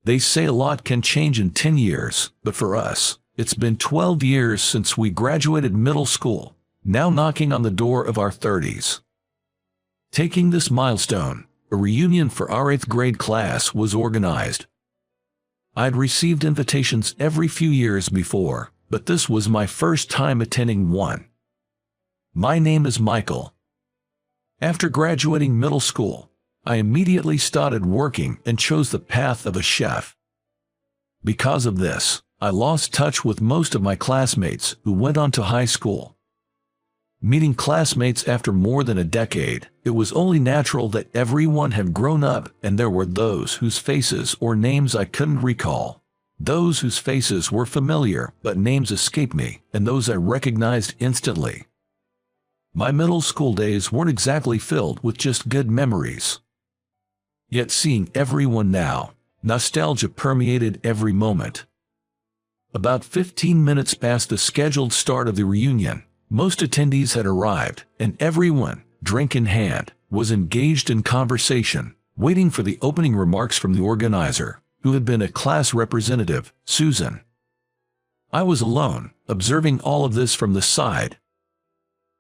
They say a lot can change in 10 years, but for us, it's been 12 years since we graduated middle school, now knocking on the door of our 30s. Taking this milestone, a reunion for our 8th grade class was organized. I'd received invitations every few years before, but this was my first time attending one. My name is Michael. After graduating middle school, I immediately started working and chose the path of a chef. Because of this, I lost touch with most of my classmates who went on to high school. Meeting classmates after more than a decade, it was only natural that everyone had grown up, and there were those whose faces or names I couldn't recall, those whose faces were familiar but names escaped me, and those I recognized instantly. My middle school days weren't exactly filled with just good memories. Yet seeing everyone now, nostalgia permeated every moment. About 15 minutes past the scheduled start of the reunion, most attendees had arrived, and everyone, drink in hand, was engaged in conversation, waiting for the opening remarks from the organizer, who had been a class representative, Susan. I was alone, observing all of this from the side.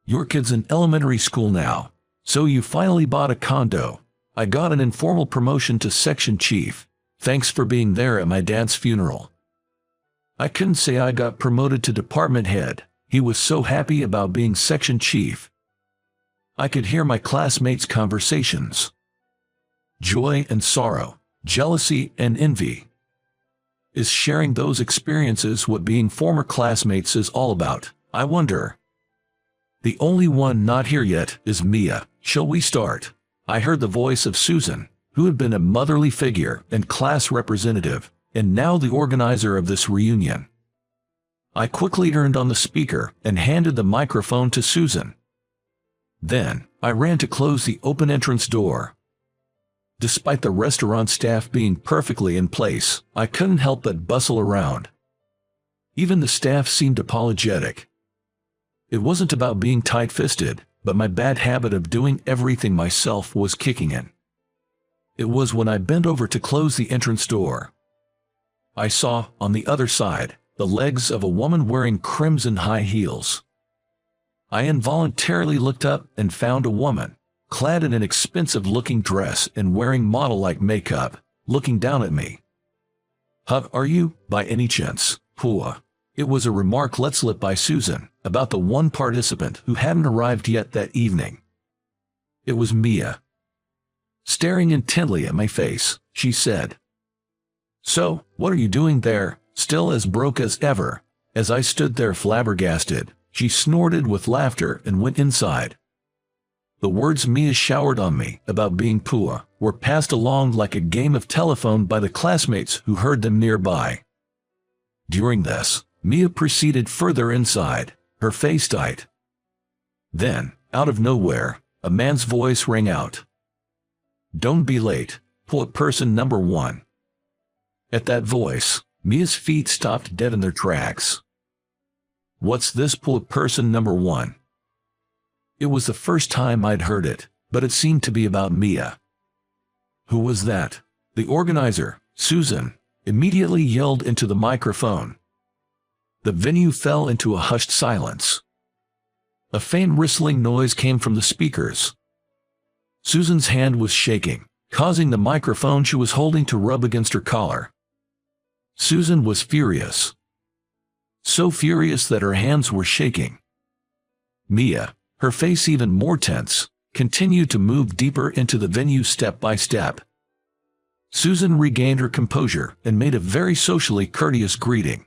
"Your kid's in elementary school now, so you finally bought a condo. I got an informal promotion to section chief. Thanks for being there at my dad's funeral." I couldn't say I got promoted to department head. He was so happy about being section chief. I could hear my classmates' conversations. Joy and sorrow, jealousy and envy. Is sharing those experiences what being former classmates is all about, I wonder? The only one not here yet is Mia. "Shall we start?" I heard the voice of Susan, who had been a motherly figure and class representative, and now the organizer of this reunion. I quickly turned on the speaker and handed the microphone to Susan. Then, I ran to close the open entrance door. Despite the restaurant staff being perfectly in place, I couldn't help but bustle around. Even the staff seemed apologetic. It wasn't about being tight-fisted, but my bad habit of doing everything myself was kicking in. It was when I bent over to close the entrance door. I saw, on the other side, the legs of a woman wearing crimson high heels. I involuntarily looked up and found a woman, clad in an expensive-looking dress and wearing model-like makeup, looking down at me. Are you, by any chance, poor?" It was a remark let slip by Susan about the one participant who hadn't arrived yet that evening. It was Mia. Staring intently at my face, she said, "So, what are you doing there, still as broke as ever?" As I stood there flabbergasted, she snorted with laughter and went inside. The words Mia showered on me about being poor were passed along like a game of telephone by the classmates who heard them nearby. During this, Mia proceeded further inside, her face tight. Then, out of nowhere, a man's voice rang out. "Don't be late, poor person number one." At that voice, Mia's feet stopped dead in their tracks. What's this poor person number one? It was the first time I'd heard it, but it seemed to be about Mia. Who was that? The organizer, Susan, immediately yelled into the microphone. The venue fell into a hushed silence. A faint whistling noise came from the speakers. Susan's hand was shaking, causing the microphone she was holding to rub against her collar. Susan was furious. So furious that her hands were shaking. Mia, her face even more tense, continued to move deeper into the venue step by step. Susan regained her composure and made a very socially courteous greeting.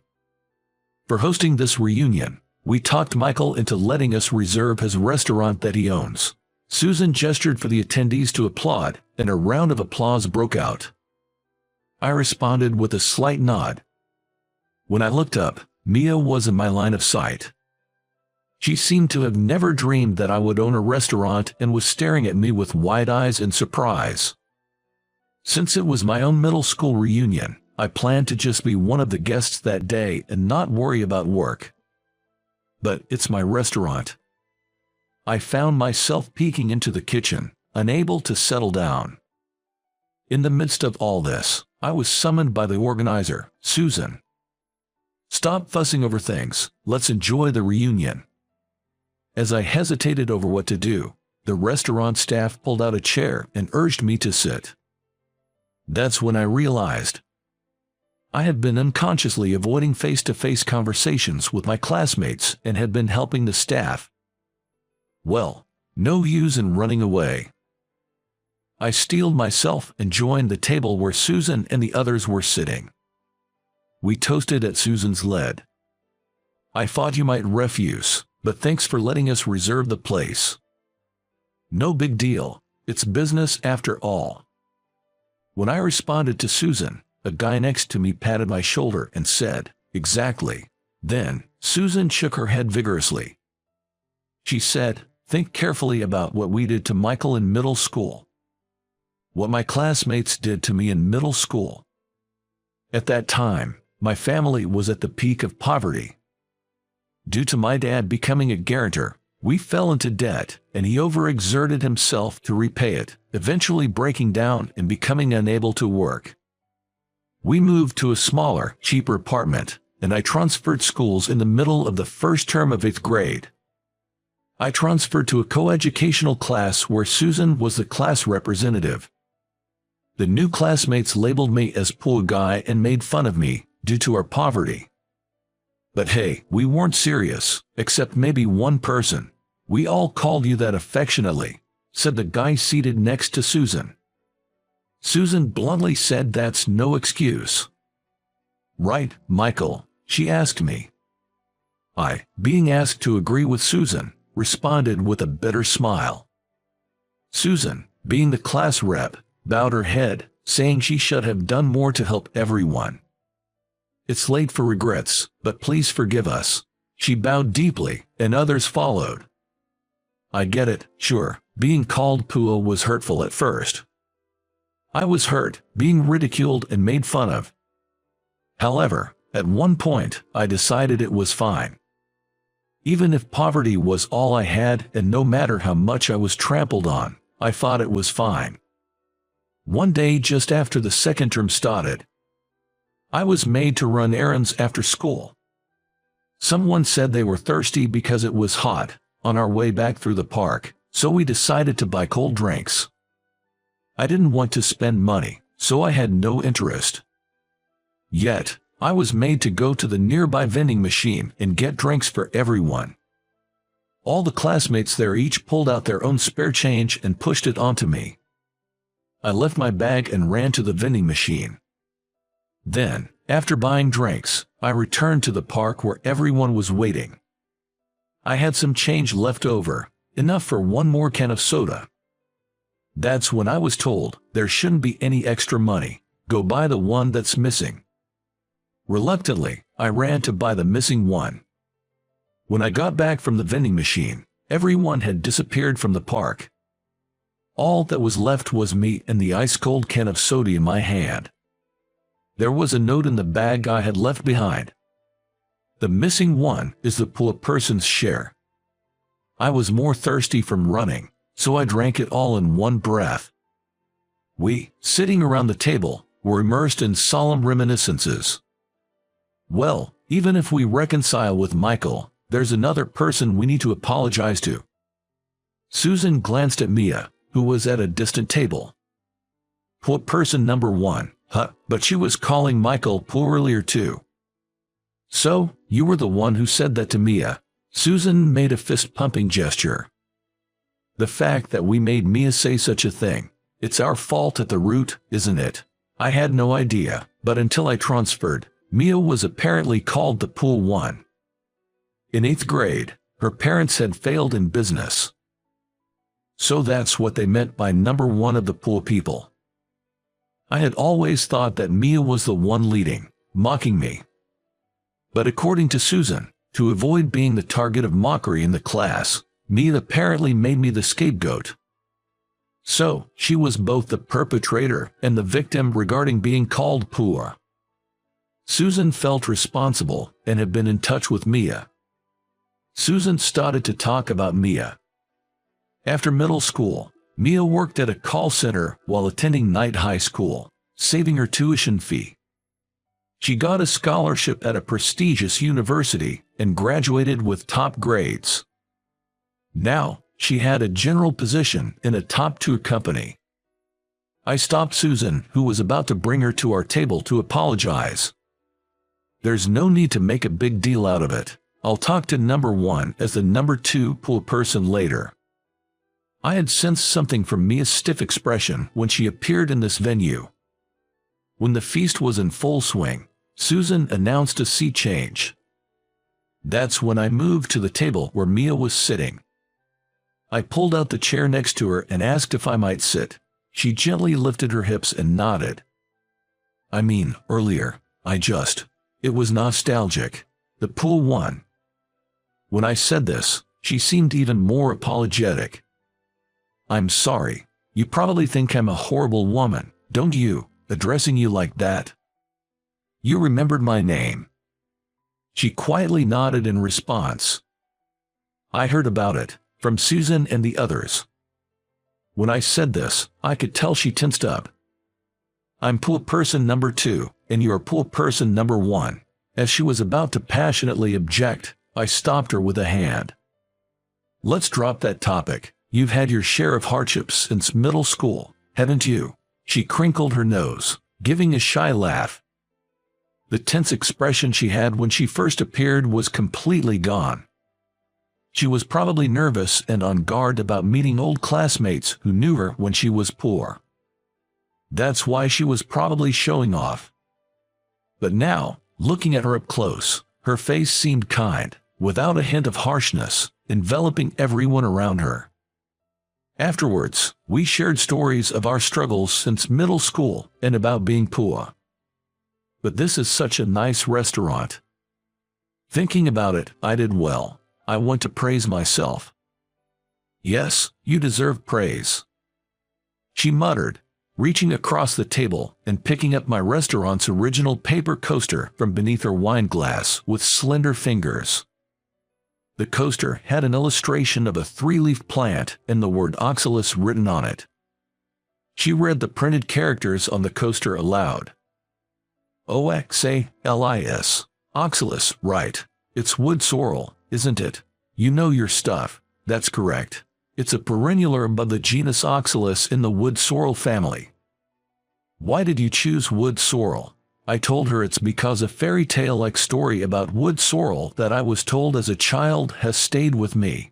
For hosting this reunion, we talked Michael into letting us reserve his restaurant that he owns. Susan gestured for the attendees to applaud, and a round of applause broke out. I responded with a slight nod. When I looked up, Mia was in my line of sight. She seemed to have never dreamed that I would own a restaurant and was staring at me with wide eyes in surprise. Since it was my own middle school reunion, I planned to just be one of the guests that day and not worry about work. But it's my restaurant. I found myself peeking into the kitchen, unable to settle down. In the midst of all this, I was summoned by the organizer, Susan. "Stop fussing over things, let's enjoy the reunion." As I hesitated over what to do, the restaurant staff pulled out a chair and urged me to sit. That's when I realized I had been unconsciously avoiding face-to-face conversations with my classmates and had been helping the staff. Well, no use in running away. I steeled myself and joined the table where Susan and the others were sitting. We toasted at Susan's lead. "I thought you might refuse, but thanks for letting us reserve the place." "No big deal, it's business after all." When I responded to Susan, a guy next to me patted my shoulder and said, "Exactly." Then, Susan shook her head vigorously. She said, "Think carefully about what we did to Michael in middle school. What my classmates did to me in middle school. At that time, my family was at the peak of poverty. Due to my dad becoming a guarantor, we fell into debt, and he overexerted himself to repay it, eventually breaking down and becoming unable to work. We moved to a smaller, cheaper apartment, and I transferred schools in the middle of the first term of 8th grade. I transferred to a coeducational class where Susan was the class representative. The new classmates labeled me as poor guy and made fun of me due to our poverty. But hey, we weren't serious, except maybe one person. "We all called you that affectionately," said the guy seated next to Susan. Susan bluntly said that's no excuse. "Right, Michael?" she asked me. I, being asked to agree with Susan, responded with a bitter smile. Susan, being the class rep, bowed her head, saying she should have done more to help everyone. "It's late for regrets, but please forgive us." She bowed deeply, and others followed. I get it, sure, being called Pua was hurtful at first. I was hurt, being ridiculed and made fun of. However, at one point, I decided it was fine. Even if poverty was all I had and no matter how much I was trampled on, I thought it was fine. One day just after the second term started, I was made to run errands after school. Someone said they were thirsty because it was hot on our way back through the park, so we decided to buy cold drinks. I didn't want to spend money, so I had no interest. Yet, I was made to go to the nearby vending machine and get drinks for everyone. All the classmates there each pulled out their own spare change and pushed it onto me. I left my bag and ran to the vending machine. Then, after buying drinks, I returned to the park where everyone was waiting. I had some change left over, enough for one more can of soda. That's when I was told there shouldn't be any extra money, go buy the one that's missing. Reluctantly, I ran to buy the missing one. When I got back from the vending machine, everyone had disappeared from the park. All that was left was me and the ice-cold can of soda in my hand. There was a note in the bag I had left behind. The missing one is the poor person's share. I was more thirsty from running, so I drank it all in one breath. We, sitting around the table, were immersed in solemn reminiscences. Well, even if we reconcile with Michael, there's another person we need to apologize to. Susan glanced at Mia, who was at a distant table. Poor person number one, huh, but she was calling Michael poor earlier too. So, you were the one who said that to Mia. Susan made a fist-pumping gesture. The fact that we made Mia say such a thing, it's our fault at the root, isn't it? I had no idea, but until I transferred, Mia was apparently called the poor one. In 8th grade, her parents had failed in business. So that's what they meant by number one of the poor people. I had always thought that Mia was the one leading, mocking me. But according to Susan, to avoid being the target of mockery in the class, Mia apparently made me the scapegoat. So, she was both the perpetrator and the victim regarding being called poor. Susan felt responsible and had been in touch with Mia. Susan started to talk about Mia. After middle school, Mia worked at a call center while attending night high school, saving her tuition fee. She got a scholarship at a prestigious university and graduated with top grades. Now, she had a general position in a top-tier company. I stopped Susan, who was about to bring her to our table, to apologize. There's no need to make a big deal out of it. I'll talk to number one as the number two pool person later. I had sensed something from Mia's stiff expression when she appeared in this venue. When the feast was in full swing, Susan announced a seat change. That's when I moved to the table where Mia was sitting. I pulled out the chair next to her and asked if I might sit. She gently lifted her hips and nodded. I mean, earlier, it was nostalgic. The pool won. When I said this, she seemed even more apologetic. I'm sorry. You probably think I'm a horrible woman, don't you, addressing you like that? You remembered my name. She quietly nodded in response. I heard about it, from Susan and the others. When I said this, I could tell she tensed up. I'm pool person number 2, and you're pool person number 1. As she was about to passionately object, I stopped her with a hand. Let's drop that topic. You've had your share of hardships since middle school, haven't you? She crinkled her nose, giving a shy laugh. The tense expression she had when she first appeared was completely gone. She was probably nervous and on guard about meeting old classmates who knew her when she was poor. That's why she was probably showing off. But now, looking at her up close, her face seemed kind, without a hint of harshness, enveloping everyone around her. Afterwards, we shared stories of our struggles since middle school and about being poor. But this is such a nice restaurant. Thinking about it, I did well. I want to praise myself. Yes, you deserve praise. She muttered, reaching across the table and picking up my restaurant's original paper coaster from beneath her wine glass with slender fingers. The coaster had an illustration of a 3-leaf plant and the word oxalis written on it. She read the printed characters on the coaster aloud. Oxalis. Oxalis, right. It's wood sorrel, isn't it? You know your stuff. That's correct. It's a perennial herb of the genus Oxalis in the wood sorrel family. Why did you choose wood sorrel? I told her it's because a fairy tale-like story about wood sorrel that I was told as a child has stayed with me.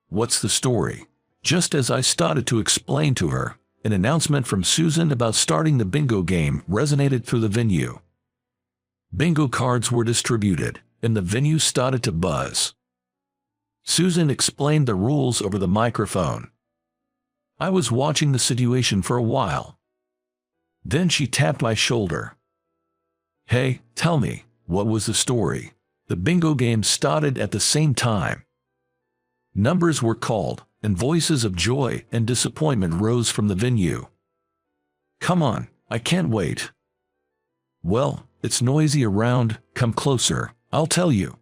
What's the story? Just as I started to explain to her, an announcement from Susan about starting the bingo game resonated through the venue. Bingo cards were distributed, and the venue started to buzz. Susan explained the rules over the microphone. I was watching the situation for a while. Then she tapped my shoulder. Hey, tell me, what was the story? The bingo game started at the same time. Numbers were called, and voices of joy and disappointment rose from the venue. Come on, I can't wait. Well, it's noisy around, come closer, I'll tell you.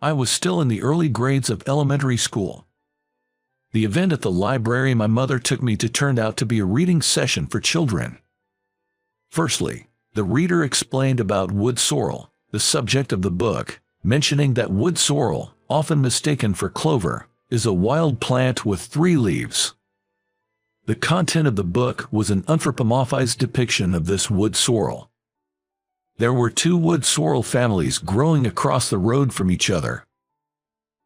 I was still in the early grades of elementary school. The event at the library my mother took me to turned out to be a reading session for children. Firstly, the reader explained about wood sorrel, the subject of the book, mentioning that wood sorrel, often mistaken for clover, is a wild plant with 3 leaves. The content of the book was an anthropomorphized depiction of this wood sorrel. There were 2 wood sorrel families growing across the road from each other.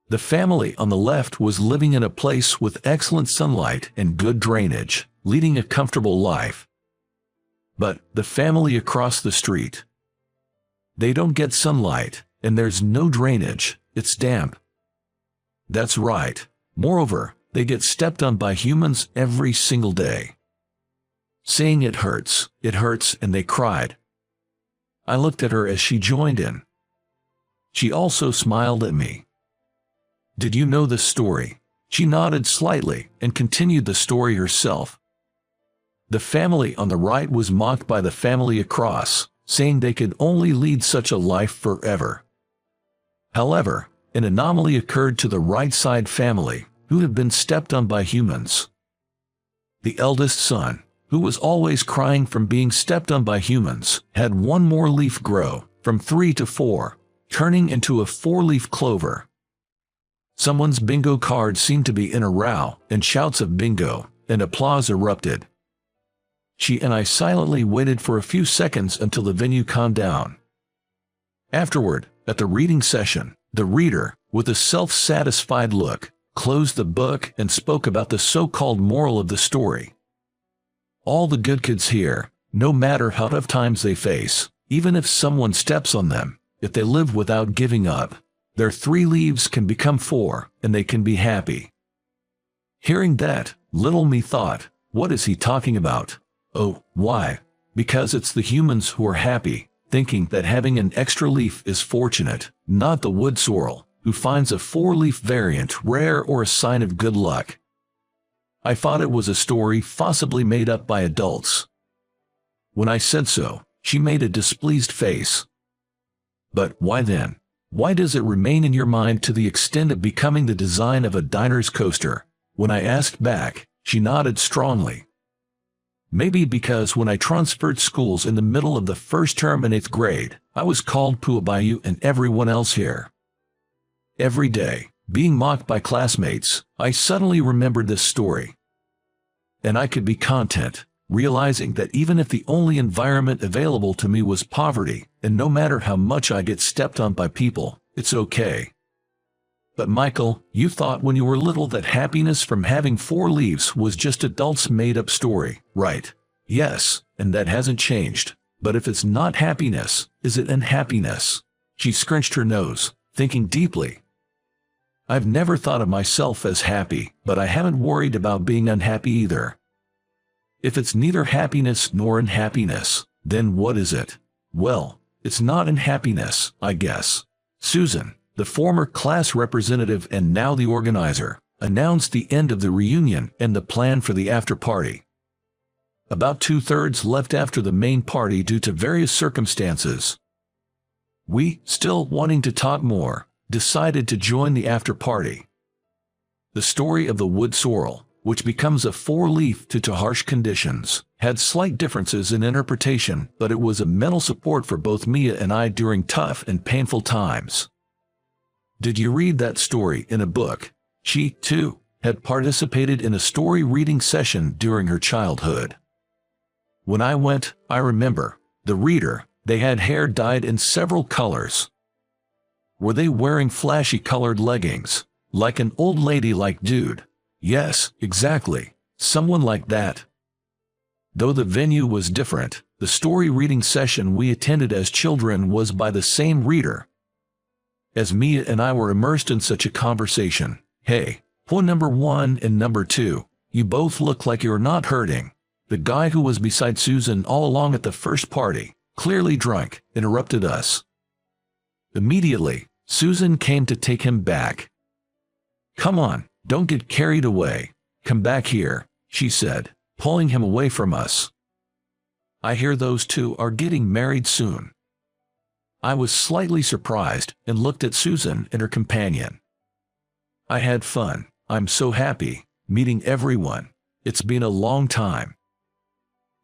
The family on the left was living in a place with excellent sunlight and good drainage, leading a comfortable life. But the family across the street, they don't get sunlight, and there's no drainage, it's damp. That's right. Moreover, they get stepped on by humans every single day. Saying it hurts, and they cried. I looked at her as she joined in. She also smiled at me. Did you know this story? She nodded slightly and continued the story herself. The family on the right was mocked by the family across, saying they could only lead such a life forever. However, an anomaly occurred to the right side family, who had been stepped on by humans. The eldest son, who was always crying from being stepped on by humans, had one more leaf grow, from 3 to 4, turning into a 4-leaf clover. Someone's bingo card seemed to be in a row, and shouts of bingo and applause erupted. She and I silently waited for a few seconds until the venue calmed down. Afterward, at the reading session, the reader, with a self-satisfied look, closed the book and spoke about the so-called moral of the story. All the good kids here, no matter how tough times they face, even if someone steps on them, if they live without giving up, their 3 leaves can become 4, and they can be happy. Hearing that, little me thought, what is he talking about? Oh, why? Because it's the humans who are happy, thinking that having an extra leaf is fortunate, not the wood sorrel, who finds a 4-leaf variant rare or a sign of good luck. I thought it was a story possibly made up by adults. When I said so, she made a displeased face. But why then? Why does it remain in your mind to the extent of becoming the design of a diner's coaster? When I asked back, she nodded strongly. Maybe because when I transferred schools in the middle of the first term in 8th grade, I was called Pua by you and everyone else here. Every day, being mocked by classmates, I suddenly remembered this story. And I could be content, realizing that even if the only environment available to me was poverty, and no matter how much I get stepped on by people, it's okay. But Michael, you thought when you were little that happiness from having 4 leaves was just adults' made-up story, right? Yes, and that hasn't changed. But if it's not happiness, is it unhappiness? She scrunched her nose, thinking deeply. I've never thought of myself as happy, but I haven't worried about being unhappy either. If it's neither happiness nor unhappiness, then what is it? Well, it's not unhappiness, I guess. Susan, the former class representative and now the organizer, announced the end of the reunion and the plan for the after-party. About 2/3 left after the main party due to various circumstances. We, still wanting to talk more, decided to join the after-party. The story of the wood sorrel, which becomes a 4-leaf due to harsh conditions, had slight differences in interpretation, but it was a mental support for both Mia and I during tough and painful times. Did you read that story in a book? She, too, had participated in a story reading session during her childhood. When I went, I remember, the reader, they had hair dyed in several colors. Were they wearing flashy colored leggings, like an old lady-like dude? Yes, exactly, someone like that. Though the venue was different, the story reading session we attended as children was by the same reader. As Mia and I were immersed in such a conversation, hey, point number 1 and number 2, you both look like you're not hurting. The guy who was beside Susan all along at the first party, clearly drunk, interrupted us. Immediately, Susan came to take him back. Come on, don't get carried away. Come back here, she said, pulling him away from us. I hear those two are getting married soon. I was slightly surprised and looked at Susan and her companion. I had fun. I'm so happy, meeting everyone. It's been a long time.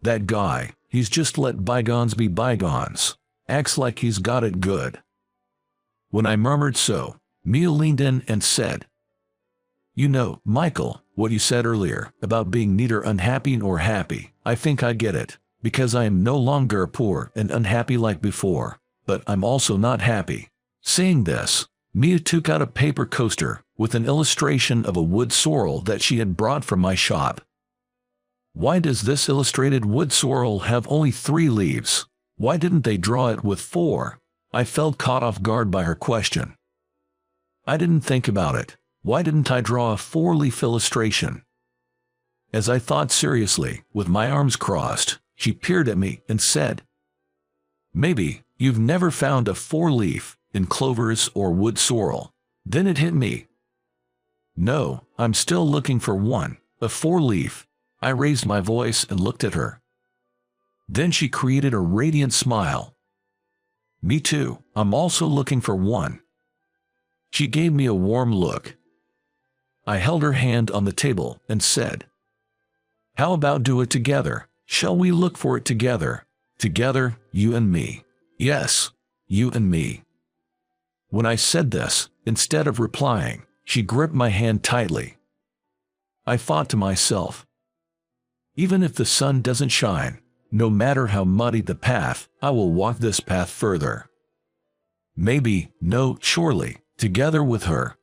That guy, he's just let bygones be bygones. Acts like he's got it good. When I murmured so, Mia leaned in and said, You know, Michael, what you said earlier about being neither unhappy nor happy, I think I get it, because I am no longer poor and unhappy like before. But I'm also not happy. Saying this, Mia took out a paper coaster with an illustration of a wood sorrel that she had brought from my shop. Why does this illustrated wood sorrel have only 3 leaves? Why didn't they draw it with 4? I felt caught off guard by her question. I didn't think about it. Why didn't I draw a 4-leaf illustration? As I thought seriously, with my arms crossed, she peered at me and said, Maybe you've never found a 4-leaf in clovers or wood sorrel. Then it hit me. No, I'm still looking for one, a 4-leaf. I raised my voice and looked at her. Then she created a radiant smile. Me too, I'm also looking for one. She gave me a warm look. I held her hand on the table and said, How about do it together? Shall we look for it together? Together, you and me. Yes, you and me. When I said this, instead of replying, she gripped my hand tightly. I thought to myself, even if the sun doesn't shine, no matter how muddy the path, I will walk this path further. Maybe, no, surely, together with her,